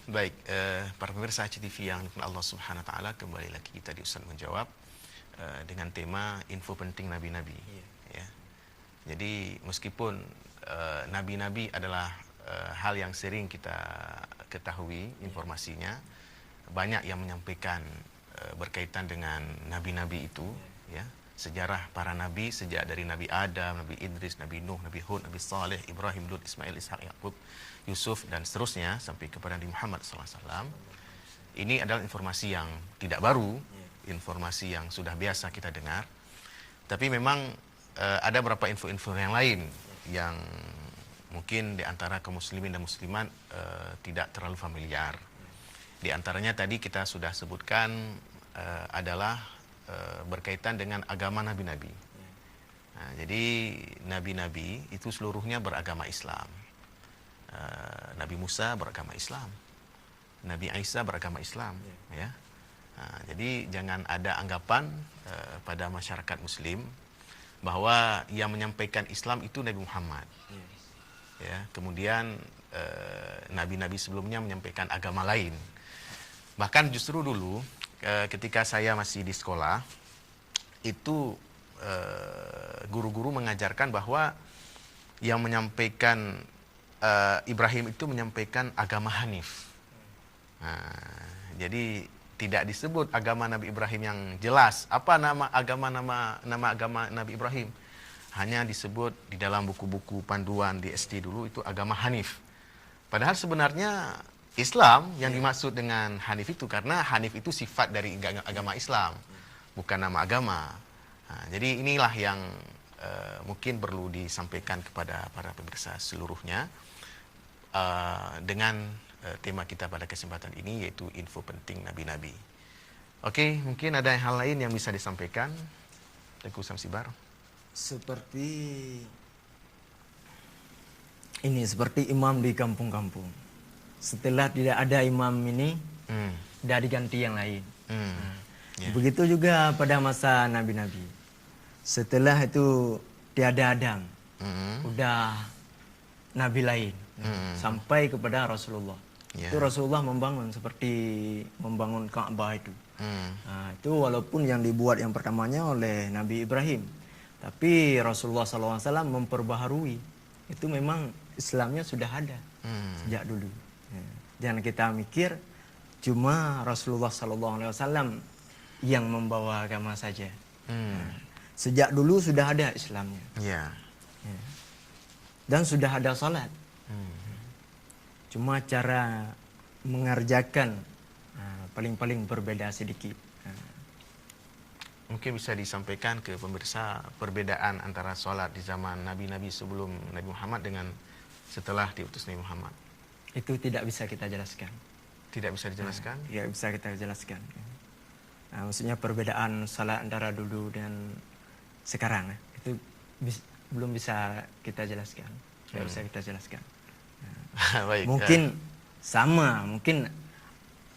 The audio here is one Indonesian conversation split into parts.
Baik, para pemirsa HCTV yang dimuliakan Allah Subhanahu wa taala, kembali lagi kita di Ustaz Menjawab dengan tema info penting nabi-nabi. Iya. Ya. Jadi meskipun nabi-nabi adalah hal yang sering kita ketahui informasinya, banyak yang menyampaikan berkaitan dengan nabi-nabi itu, ya. Sejarah para nabi sejak dari Nabi Adam, Nabi Idris, Nabi Nuh, Nabi Hud, Nabi Saleh, Ibrahim, Lut, Ismail, Ishak, Yaqub, Yusuf dan seterusnya sampai kepada Nabi Muhammad SAW. Ini adalah informasi yang tidak baru, informasi yang sudah biasa kita dengar. Tapi memang ada beberapa info-info yang lain yang mungkin di antara kaum muslimin dan muslimat tidak terlalu familiar. Di antaranya tadi kita sudah sebutkan adalah berkaitan dengan agama nabi-nabi. Nah, jadi nabi-nabi itu seluruhnya beragama Islam. Nabi Musa beragama Islam, Nabi Isa beragama Islam, ya. Nah, jadi jangan ada anggapan pada masyarakat Muslim bahwa yang menyampaikan Islam itu Nabi Muhammad. Ya, kemudian nabi-nabi sebelumnya menyampaikan agama lain. Bahkan justru dulu ketika saya masih di sekolah itu guru-guru mengajarkan bahwa yang menyampaikan Ibrahim itu menyampaikan agama Hanif. Nah, jadi tidak disebut agama Nabi Ibrahim yang jelas. Apa nama agama Nabi Ibrahim? Hanya disebut di dalam buku-buku panduan di SD dulu itu agama Hanif. Padahal sebenarnya Islam yang dimaksud dengan Hanif itu, karena Hanif itu sifat dari agama Islam, bukan nama agama. Nah, jadi inilah yang mungkin perlu disampaikan kepada para pemirsa seluruhnya dengan tema kita pada kesempatan ini, yaitu info penting nabi-nabi. Oke, mungkin ada hal lain yang bisa disampaikan, Tengku Samsibar. Seperti imam di kampung-kampung. Setelah tidak ada imam ini, sudah diganti yang lain. Begitu juga pada masa nabi-nabi. Setelah itu tiada Adam, udah nabi lain, sampai kepada Rasulullah. Itu Rasulullah membangun seperti membangun Ka'bah itu. Nah, itu walaupun yang dibuat yang pertamanya oleh Nabi Ibrahim, tapi Rasulullah SAW memperbaharui. Itu memang Islamnya sudah ada sejak dulu. Jangan kita mikir cuma Rasulullah SAW yang membawa agama saja. Sejak dulu sudah ada Islamnya. Dan sudah ada salat. Cuma cara mengerjakan paling-paling berbeda sedikit. Mungkin bisa disampaikan ke pemirsa perbedaan antara salat di zaman nabi-nabi sebelum Nabi Muhammad dengan setelah diutus Nabi Muhammad. Itu tidak bisa kita jelaskan. Tidak bisa dijelaskan? Tidak bisa kita jelaskan. Nah, maksudnya perbedaan salat antara dulu dan sekarang itu belum bisa kita jelaskan. Tidak bisa kita jelaskan. Baik, mungkin sama, mungkin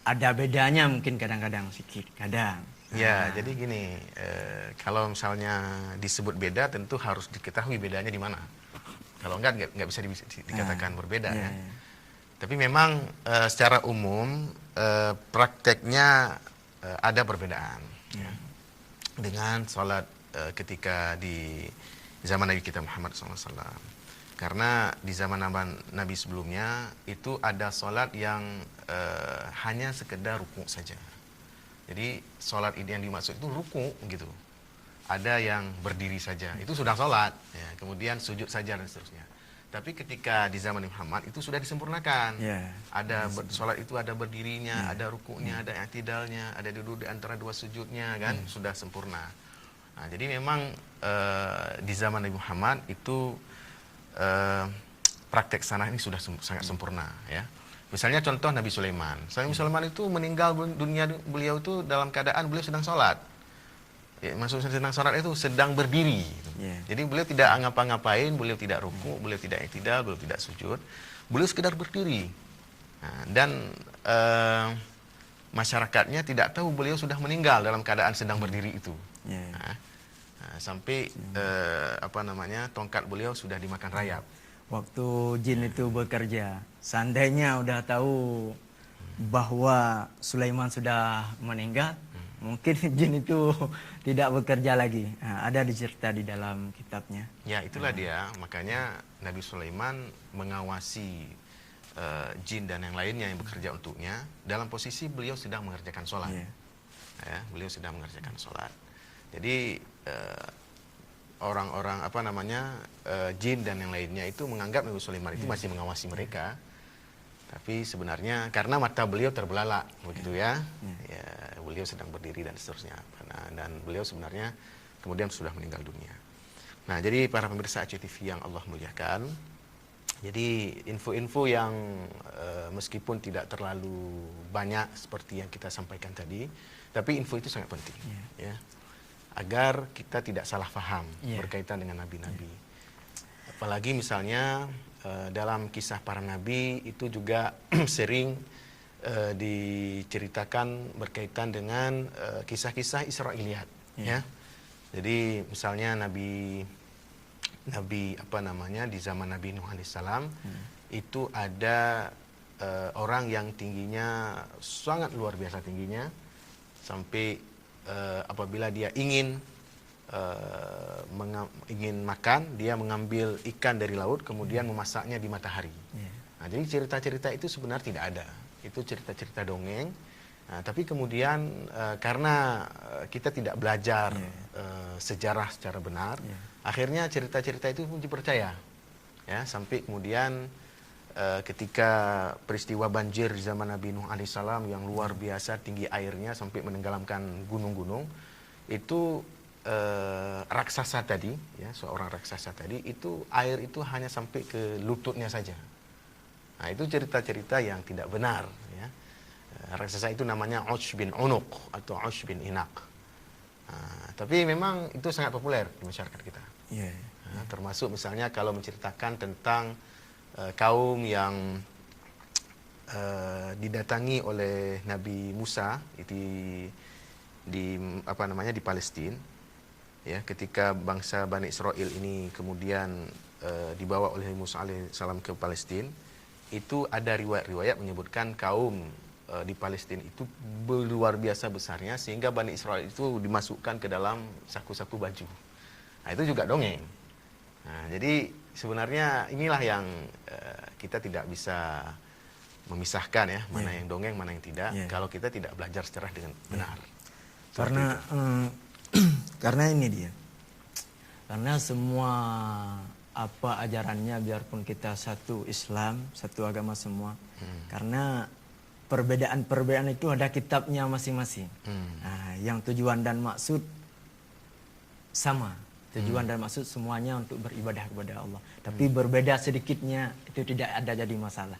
ada bedanya, mungkin kadang-kadang sedikit, kadang. Ya, jadi gini, kalau misalnya disebut beda, tentu harus diketahui bedanya di mana. Kalau enggak bisa dikatakan berbeda, ya. Tapi memang secara umum prakteknya ada perbedaan dengan sholat ketika di zaman Nabi kita Muhammad SAW. Karena di zaman Nabi sebelumnya itu ada sholat yang hanya sekedar ruku saja. Jadi sholat ini yang dimaksud itu ruku gitu. Ada yang berdiri saja, itu sudah sholat. Ya, kemudian sujud saja dan seterusnya. Tapi ketika di zaman Muhammad itu sudah disempurnakan. Ada sholat itu ada berdirinya, ada rukunya, ada i'tidalnya, ada duduk di antara dua sujudnya, kan sudah sempurna. Nah, jadi memang di zaman Nabi Muhammad itu praktek sana ini sudah sangat sempurna, ya. Misalnya contoh Nabi Sulaiman. Nabi Sulaiman itu meninggal dunia beliau itu dalam keadaan beliau sedang sholat. Ya, maksudnya sedang sholat itu sedang berdiri. Jadi beliau tidak ngapa-ngapain, beliau tidak ruku, beliau tidak i'tidal, beliau tidak sujud, beliau sekedar berdiri. Nah, dan masyarakatnya tidak tahu beliau sudah meninggal dalam keadaan sedang berdiri itu. Sampai tongkat beliau sudah dimakan rayap. Waktu jin itu bekerja, seandainya udah tahu bahwa Sulaiman sudah meninggal, mungkin jin itu tidak bekerja lagi. Nah, ada dicerita di dalam kitabnya. Ya, itulah dia. Makanya Nabi Sulaiman mengawasi jin dan yang lainnya yang bekerja untuknya dalam posisi beliau sedang mengerjakan sholat. Ya, beliau sedang mengerjakan sholat. Jadi orang-orang jin dan yang lainnya itu menganggap Nabi Sulaiman itu masih mengawasi mereka, tapi sebenarnya karena mata beliau terbelalak begitu ya, beliau sedang berdiri dan seterusnya, dan beliau sebenarnya kemudian sudah meninggal dunia. Nah, jadi para pemirsa ACTV yang Allah muliakan, jadi info-info yang meskipun tidak terlalu banyak seperti yang kita sampaikan tadi, tapi info itu sangat penting, ya, agar kita tidak salah paham berkaitan dengan nabi-nabi. Apalagi misalnya dalam kisah para nabi itu juga sering diceritakan berkaitan dengan kisah-kisah Israiliyat, ya. Jadi misalnya nabi di zaman Nabi Nuh alaihissalam itu ada orang yang tingginya sangat luar biasa tingginya, sampai apabila dia ingin makan, dia mengambil ikan dari laut kemudian memasaknya di matahari. Nah, jadi cerita-cerita itu sebenarnya tidak ada. Itu cerita-cerita dongeng. Nah, tapi kemudian karena kita tidak belajar sejarah secara benar, akhirnya cerita-cerita itu pun dipercaya. Ya, sampai kemudian ketika peristiwa banjir di zaman Nabi Nuh alaihissalam yang luar biasa tinggi airnya sampai menenggelamkan gunung-gunung, itu raksasa tadi, ya, seorang raksasa tadi itu air itu hanya sampai ke lututnya saja. Nah, itu cerita-cerita yang tidak benar, ya. Raksasa itu namanya Ush bin Unuq atau Ush bin Inak. Nah, tapi memang itu sangat populer di masyarakat kita. Nah, termasuk misalnya kalau menceritakan tentang kaum yang didatangi oleh Nabi Musa di Palestina, ya, ketika bangsa Bani Israel ini kemudian dibawa oleh Musa alaihissalam ke Palestina, itu ada riwayat-riwayat menyebutkan kaum di Palestina itu luar biasa besarnya sehingga Bani Israel itu dimasukkan ke dalam saku-saku baju. Nah, itu juga dongeng. Nah, jadi sebenarnya inilah yang kita tidak bisa memisahkan, ya, mana yang dongeng, mana yang tidak, kalau kita tidak belajar sejarah dengan benar. Karena ini dia. Karena semua apa ajarannya, biarpun kita satu Islam, satu agama semua, karena perbedaan-perbedaan itu ada kitabnya masing-masing. Nah, yang tujuan dan maksud sama. Tujuan dan maksud semuanya untuk beribadah kepada Allah. Tapi berbeda sedikitnya itu tidak ada jadi masalah.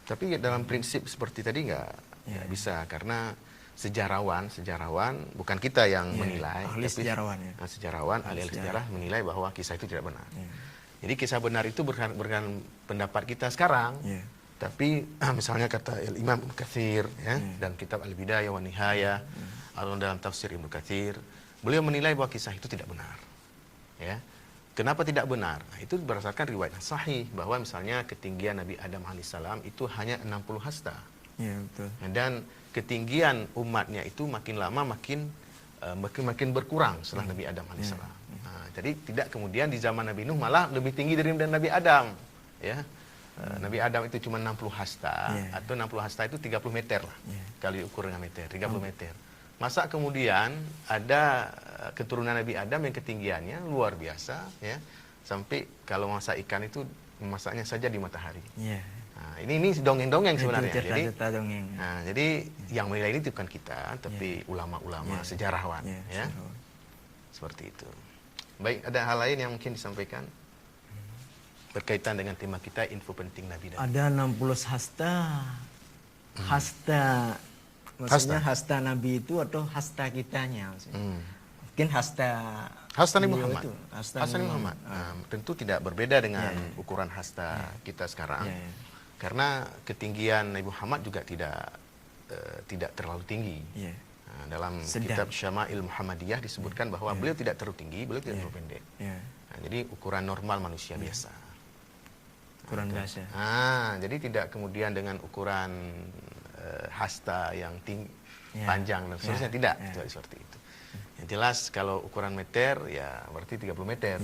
Tapi dalam prinsip seperti tadi nggak bisa, karena sejarawan bukan kita yang menilai, ahli tapi sejarawan, ahli sejarah menilai bahwa kisah itu tidak benar. Jadi kisah benar itu bukan pendapat kita sekarang. Tapi misalnya kata Imam Ibnu Katsir, ya, dan kitab Al-Bidayah wa Nihayah, atau dalam tafsir Ibnu Katsir, beliau menilai bahwa kisah itu tidak benar. Ya. Kenapa tidak benar? Nah, itu berdasarkan riwayat yang sahih bahwa misalnya ketinggian Nabi Adam alaihissalam itu hanya 60 hasta. Ya, betul. Dan ketinggian umatnya itu makin lama makin berkurang setelah Nabi Adam alaihissalam. Nah, jadi tidak kemudian di zaman Nabi Nuh malah lebih tinggi dari Nabi Adam. Ya. Nabi Adam itu cuma 60 hasta, atau 60 hasta itu 30 meter lah, kalau diukur dengan meter, 30 meter. Masa kemudian ada keturunan Nabi Adam yang ketinggiannya luar biasa, ya, sampai kalau masak ikan itu memasaknya saja di matahari. Nah, ini dongeng-dongeng sebenarnya. Jadi yang menilai ini bukan kita, tapi ulama-ulama, sejarawan, ya. Seperti itu. Baik, ada hal lain yang mungkin disampaikan berkaitan dengan tema kita, info penting Nabi dan ada 60 hasta. Hasta maksudnya hasta Nabi itu atau hasta kitanya maksudnya. Mungkin hasta Nabi Muhammad. Hasta Nabi Muhammad. Nah, tentu tidak berbeda dengan ukuran hasta kita sekarang. Karena ketinggian Nabi Muhammad juga tidak terlalu tinggi. Nah, dalam kitab Syama'il Muhammadiyah disebutkan bahwa beliau tidak terlalu tinggi, beliau tidak terlalu pendek. Nah, jadi ukuran normal manusia biasa. Ukuran biasa. Jadi tidak kemudian dengan ukuran hasta yang panjang dan seterusnya, tidak seperti itu. Yang jelas kalau ukuran meter ya berarti 30 meter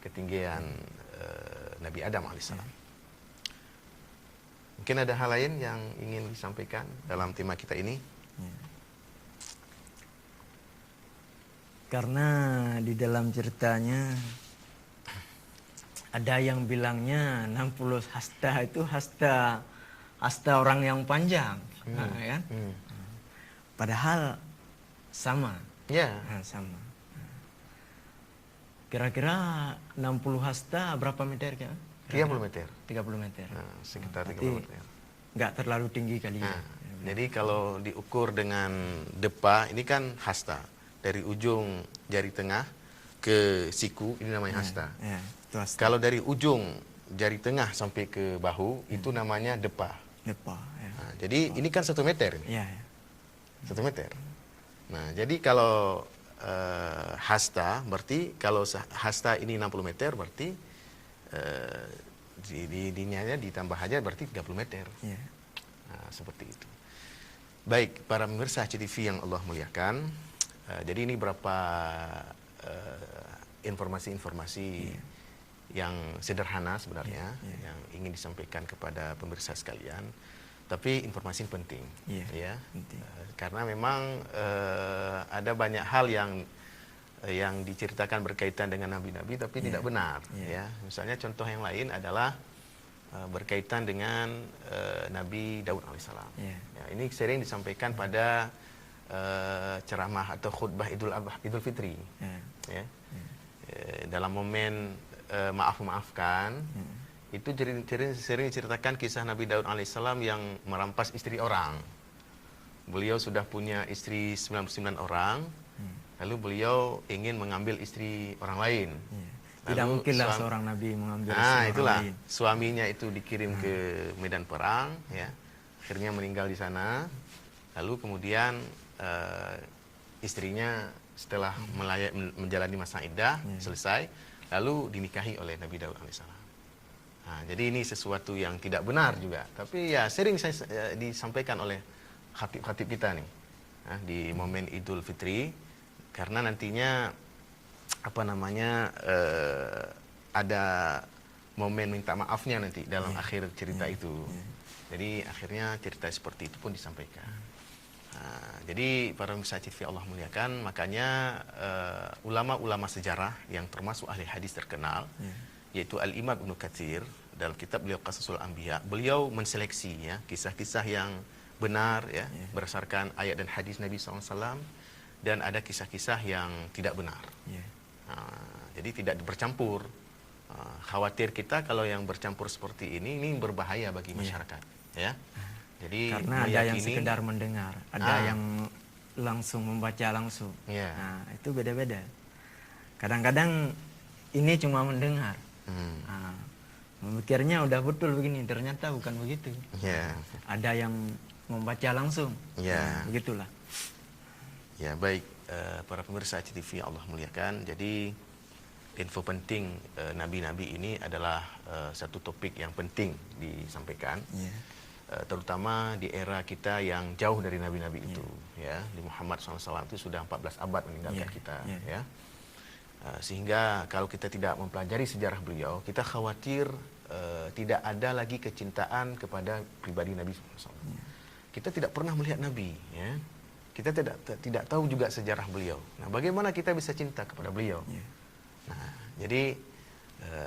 ketinggian Nabi Adam alaihissalam. Mungkin ada hal lain yang ingin disampaikan dalam tema kita ini? Karena di dalam ceritanya ada yang bilangnya 60 hasta itu hasta orang yang panjang, kan? Padahal sama. Sama. Kira-kira 60 hasta berapa meter kan? 30 meter. 30 meter. Sekitar 30 meter. Nggak terlalu tinggi kali ya. Jadi kalau diukur dengan depa, ini kan hasta. Dari ujung jari tengah ke siku, ini namanya hasta. Itu hasta. Kalau dari ujung jari tengah sampai ke bahu, itu namanya depa. Jadi ini kan 1 meter. 1 meter. Nah, jadi kalau hasta, berarti kalau hasta ini 60 meter, berarti ditambah aja berarti 30 meter. Nah, seperti itu. Baik, para pemirsa HCTV yang Allah muliakan. Jadi ini beberapa informasi-informasi yang sederhana sebenarnya yang ingin disampaikan kepada pemirsa sekalian. Tapi informasi penting, penting. Karena memang ada banyak hal yang diceritakan berkaitan dengan nabi-nabi tapi tidak benar. Misalnya contoh yang lain adalah berkaitan dengan Nabi Daud alaihissalam. Ini sering disampaikan pada ceramah atau khutbah Idul Fitri. Dalam momen maaf-maafkan, itu sering diceritakan kisah Nabi Daud alaihissalam yang merampas istri orang. Beliau sudah punya istri 99 orang, lalu beliau ingin mengambil istri orang lain. Tidak mungkinlah seorang nabi mengambil istri orang lain. Suaminya itu dikirim ke medan perang, akhirnya meninggal di sana. Lalu kemudian istrinya setelah menjalani masa iddah selesai, lalu dinikahi oleh Nabi Daud alaihissalam. Jadi ini sesuatu yang tidak benar juga, tapi ya sering disampaikan oleh khatib-khatib kita nih di momen Idul Fitri, karena nantinya ada momen minta maafnya nanti dalam akhir cerita itu. Jadi akhirnya cerita seperti itu pun disampaikan. Jadi para pemirsa TV Allah muliakan, makanya ulama-ulama sejarah yang termasuk ahli hadis terkenal, yaitu Al-Imam Ibnu Katsir, dalam kitab beliau Qasasul Anbiya, beliau menseleksi kisah-kisah yang benar berdasarkan ayat dan hadis Nabi SAW, dan ada kisah-kisah yang tidak benar. Jadi tidak bercampur. Khawatir kita kalau yang bercampur seperti ini berbahaya bagi masyarakat. Jadi karena ada yang sekedar mendengar, ada yang langsung membaca langsung. Nah, itu beda-beda. Kadang-kadang ini cuma mendengar. Memikirnya udah betul begini, ternyata bukan begitu. Ada yang membaca langsung. Begitulah. Ya, baik para pemirsa HCTV Allah muliakan. Jadi info penting nabi-nabi ini adalah satu topik yang penting disampaikan. Terutama di era kita yang jauh dari nabi-nabi itu, di Muhammad SAW itu sudah 14 abad meninggalkan kita, sehingga kalau kita tidak mempelajari sejarah beliau, kita khawatir tidak ada lagi kecintaan kepada pribadi Nabi SAW. Kita tidak pernah melihat Nabi, kita tidak tahu juga sejarah beliau. Nah, bagaimana kita bisa cinta kepada beliau? Nah, jadi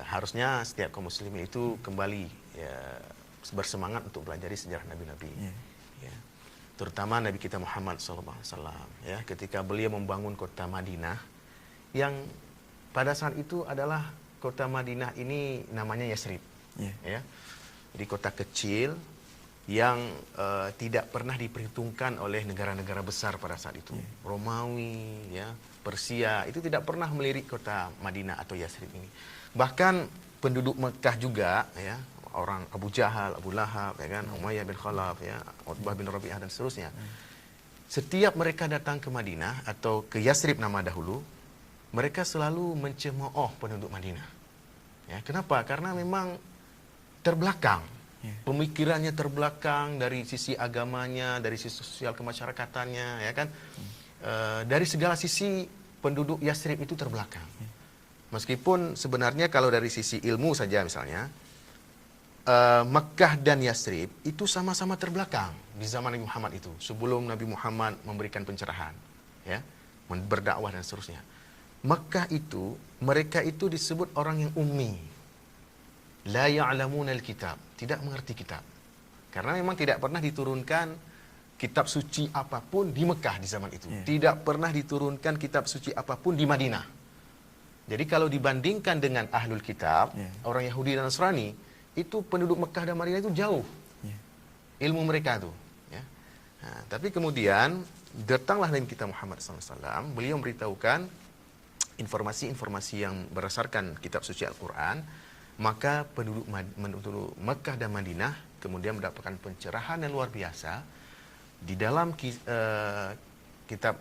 harusnya setiap kaum muslimin itu kembali bersemangat untuk pelajari sejarah nabi-nabi. Terutama Nabi kita Muhammad SAW, ketika beliau membangun kota Madinah, yang pada saat itu adalah kota Madinah ini namanya Yasrib. Jadi kota kecil yang tidak pernah diperhitungkan oleh negara-negara besar pada saat itu. Romawi, Persia, itu tidak pernah melirik kota Madinah atau Yasrib ini. Bahkan penduduk Mekah juga, orang Abu Jahal, Abu Lahab, Umayyah bin Khalaf, Utbah bin Rabi'ah dan seterusnya. Setiap mereka datang ke Madinah atau ke Yasrib nama dahulu, mereka selalu mencemooh penduduk Madinah. Kenapa? Karena memang terbelakang. Pemikirannya terbelakang dari sisi agamanya, dari sisi sosial kemasyarakatannya, ya kan? Dari segala sisi penduduk Yathrib itu terbelakang. Meskipun sebenarnya kalau dari sisi ilmu saja misalnya, Mekkah dan Yathrib itu sama-sama terbelakang di zaman Nabi Muhammad itu, sebelum Nabi Muhammad memberikan pencerahan, ya, berdakwah dan seterusnya. Mekkah itu, mereka itu disebut orang yang ummi. La ya'lamuna al-kitab, tidak mengerti kitab. Karena memang tidak pernah diturunkan kitab suci apapun di Mekah di zaman itu. Tidak pernah diturunkan kitab suci apapun di Madinah. Jadi kalau dibandingkan dengan ahlul kitab, orang Yahudi dan Nasrani, itu penduduk Mekah dan Madinah itu jauh. Ilmu mereka tuh. Ya. Nah, tapi kemudian datanglah Nabi kita Muhammad SAW, beliau memberitahukan informasi-informasi yang berdasarkan kitab suci Al-Quran, maka penduduk Mekah dan Madinah kemudian mendapatkan pencerahan yang luar biasa. Di dalam kitab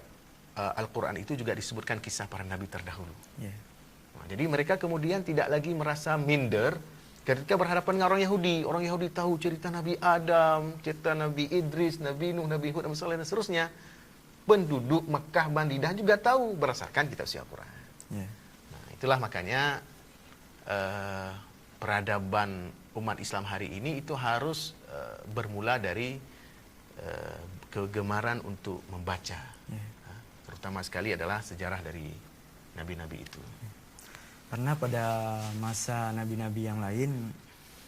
Al-Quran itu juga disebutkan kisah para nabi terdahulu. Nah, jadi mereka kemudian tidak lagi merasa minder ketika berhadapan dengan orang Yahudi. Orang Yahudi tahu cerita Nabi Adam, cerita Nabi Idris, Nabi Nuh, Nabi Hud, Nabi Saleh, dan seterusnya. Penduduk Mekah, Madinah juga tahu berdasarkan kitab suci Al-Quran. Nah, itulah makanya peradaban umat Islam hari ini itu harus bermula dari kegemaran untuk membaca. Terutama sekali adalah sejarah dari nabi-nabi itu. Karena pada masa nabi-nabi yang lain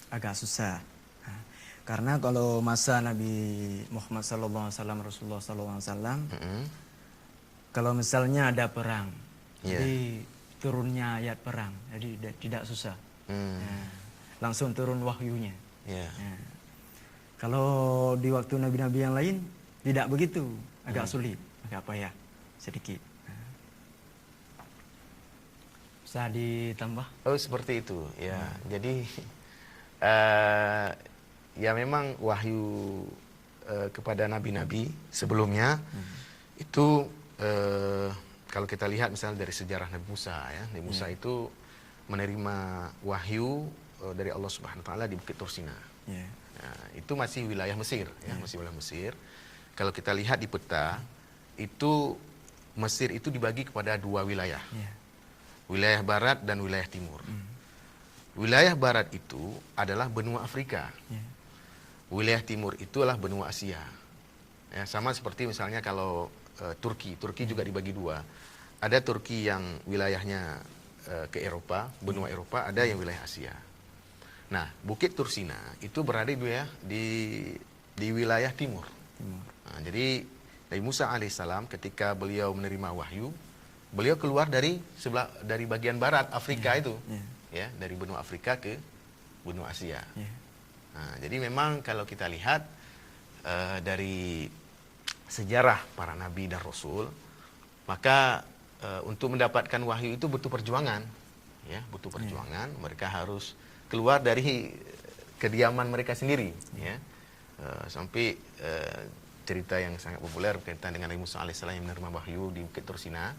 agak susah. Karena kalau masa Nabi Muhammad SAW, Rasulullah SAW, kalau misalnya ada perang, jadi turunnya ayat perang, jadi tidak susah. Langsung turun wahyunya. Kalau di waktu nabi-nabi yang lain tidak begitu, agak sulit, agak payah sedikit. Bisa ditambah? Oh, seperti itu, ya. Jadi ya memang wahyu kepada nabi-nabi sebelumnya itu kalau kita lihat misalnya dari sejarah Nabi Musa, ya, Nabi Musa itu menerima wahyu dari Allah Subhanahu Wa Taala di Bukit Tursina. Nah, itu masih wilayah Mesir, ya, masih wilayah Mesir. Kalau kita lihat di peta, itu Mesir itu dibagi kepada dua wilayah, wilayah Barat dan wilayah Timur. Wilayah Barat itu adalah benua Afrika, wilayah Timur itu adalah benua Asia. Ya, sama seperti misalnya kalau Turki juga dibagi dua. Ada Turki yang wilayahnya ke Eropa, benua Eropa, ada yang wilayah Asia. Nah, Bukit Tursina itu berada di wilayah timur. Nah, jadi Nabi Musa alaihissalam ketika beliau menerima wahyu, beliau keluar dari bagian barat Afrika itu, ya, dari benua Afrika ke benua Asia. Nah, jadi memang kalau kita lihat dari sejarah para nabi dan rasul, maka untuk mendapatkan wahyu itu butuh perjuangan, ya, butuh perjuangan. Mereka harus keluar dari kediaman mereka sendiri, ya. Sampai cerita yang sangat populer berkaitan dengan Nabi Musa alaihissalam yang menerima wahyu di Bukit Tursina,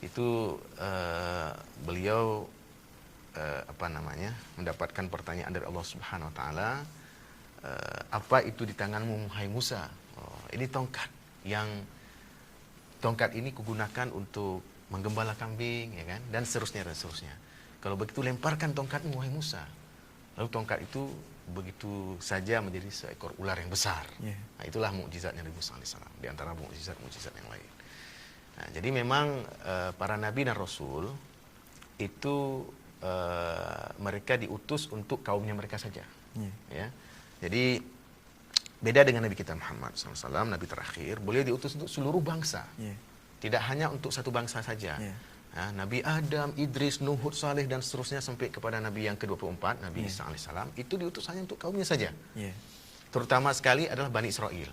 itu beliau mendapatkan pertanyaan dari Allah Subhanahu Wa Taala, apa itu di tanganmu, hai Musa? Oh, ini tongkat ini kugunakan untuk menggembala kambing, ya kan, dan seterusnya dan seterusnya. Kalau begitu lemparkan tongkatmu, wahai Musa. Lalu tongkat itu begitu saja menjadi seekor ular yang besar. Nah, itulah mukjizatnya Nabi Musa alaihissalam di antara mukjizat-mukjizat yang lain. Nah, jadi memang para nabi dan rasul itu mereka diutus untuk kaumnya mereka saja. Ya. Jadi beda dengan Nabi kita Muhammad SAW, Nabi terakhir, beliau diutus untuk seluruh bangsa. Tidak hanya untuk satu bangsa saja. Nah, Nabi Adam, Idris, Nuh, Hud, Saleh, dan seterusnya sampai kepada Nabi yang ke-24, Nabi Isa alaihissalam, itu diutus hanya untuk kaumnya saja. Terutama sekali adalah Bani Israel.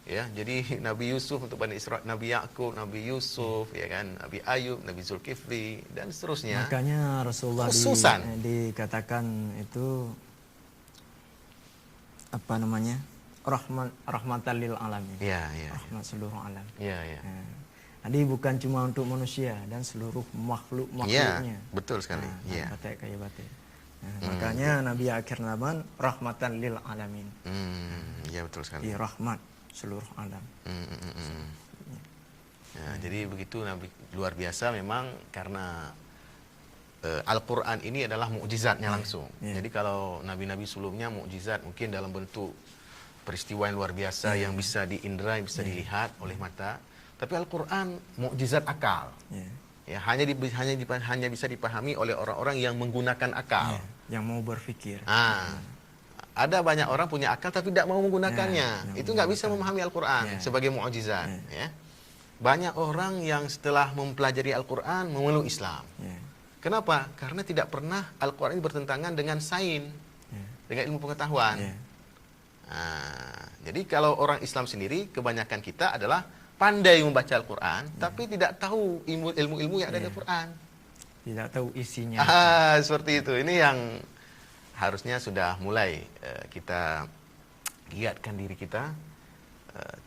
Ya, jadi Nabi Yusuf untuk Bani Israel, Nabi Yakub, Nabi Yusuf, ya kan, Nabi Ayub, Nabi Zulkifli, dan seterusnya. Makanya Rasulullah dikatakan itu rahmatan lil alamin. Rahmat seluruh alam. Jadi bukan cuma untuk manusia dan seluruh makhluknya. Betul sekali. Batik kayak batik. Makanya Nabi akhir zaman rahmatan lil alamin. Ya betul sekali. Rahmat seluruh alam. Ya, jadi begitu Nabi, luar biasa memang karena Al-Quran ini adalah mukjizatnya langsung. Jadi kalau nabi-nabi sebelumnya mukjizat mungkin dalam bentuk peristiwa yang luar biasa yang bisa diindra, yang bisa dilihat oleh mata. Tapi Al-Quran mukjizat akal. Ya, hanya bisa dipahami oleh orang-orang yang menggunakan akal. Yang mau berpikir. Ada banyak orang punya akal tapi tidak mau menggunakannya. Itu nggak bisa memahami Al-Quran sebagai mukjizat. Ya. Banyak orang yang setelah mempelajari Al-Quran memeluk Islam. Kenapa? Karena tidak pernah Al-Quran ini bertentangan dengan sains, dengan ilmu pengetahuan. Jadi kalau orang Islam sendiri, kebanyakan kita adalah pandai membaca Al-Quran, tapi tidak tahu ilmu-ilmu yang ada di Al-Quran. Tidak tahu isinya. Seperti itu. Ini yang harusnya sudah mulai kita giatkan diri kita.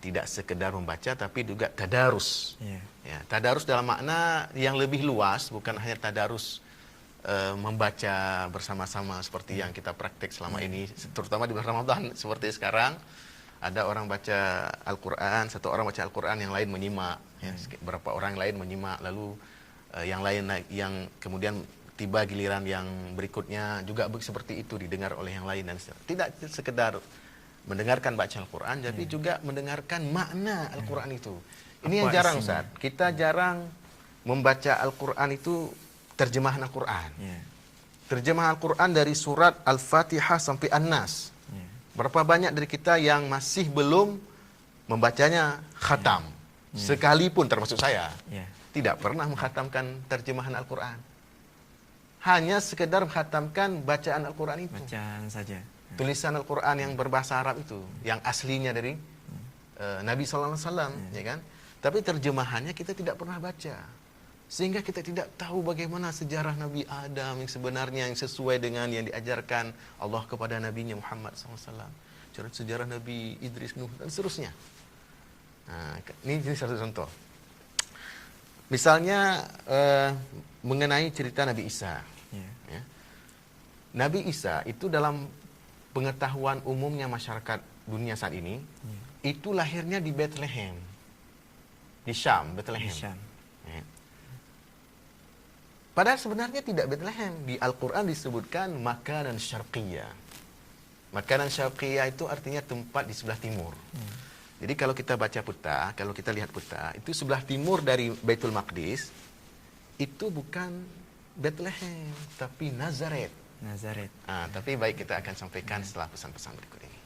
Tidak sekedar membaca, tapi juga tadarus. Ya, tadarus dalam makna yang lebih luas, bukan hanya tadarus membaca bersama-sama seperti yang kita praktek selama ini, terutama di bulan Ramadan seperti sekarang. Ada orang baca Al-Quran, satu orang baca Al-Quran, yang lain menyimak. Ya, beberapa orang lain menyimak, lalu yang lain yang kemudian tiba giliran yang berikutnya juga seperti itu didengar oleh yang lain, dan tidak sekedar mendengarkan baca Al-Quran, tapi juga mendengarkan makna Al-Quran itu. Ini yang jarang, Ustaz. Kita jarang membaca Al-Quran itu terjemahan Al-Quran. Terjemahan Al-Quran dari surat Al-Fatihah sampai An-Nas. Berapa banyak dari kita yang masih belum membacanya khatam? Sekalipun termasuk saya. Tidak pernah menghatamkan terjemahan Al-Quran. Hanya sekedar menghatamkan bacaan Al-Quran itu. Bacaan saja. Tulisan Al-Quran yang berbahasa Arab itu, yang aslinya dari Nabi SAW, ya kan? Tapi terjemahannya kita tidak pernah baca, sehingga kita tidak tahu bagaimana sejarah Nabi Adam yang sebenarnya, yang sesuai dengan yang diajarkan Allah kepada Nabi Muhammad SAW, sejarah Nabi Idris, Nuh, dan seterusnya. Nah, ini satu contoh. Misalnya mengenai cerita Nabi Isa. Ya. Nabi Isa itu dalam pengetahuan umumnya masyarakat dunia saat ini, itu lahirnya di Bethlehem, di Syam, Bethlehem. Ya. Padahal sebenarnya tidak Bethlehem. Di Al-Quran disebutkan makanan syarqiyah. Makanan syarqiyah itu artinya tempat di sebelah timur. Jadi kalau kita baca peta, kalau kita lihat peta, itu sebelah timur dari Baitul Maqdis, itu bukan Bethlehem, tapi Nazaret. Nazaret. Tapi baik, kita akan sampaikan setelah pesan-pesan berikut ini.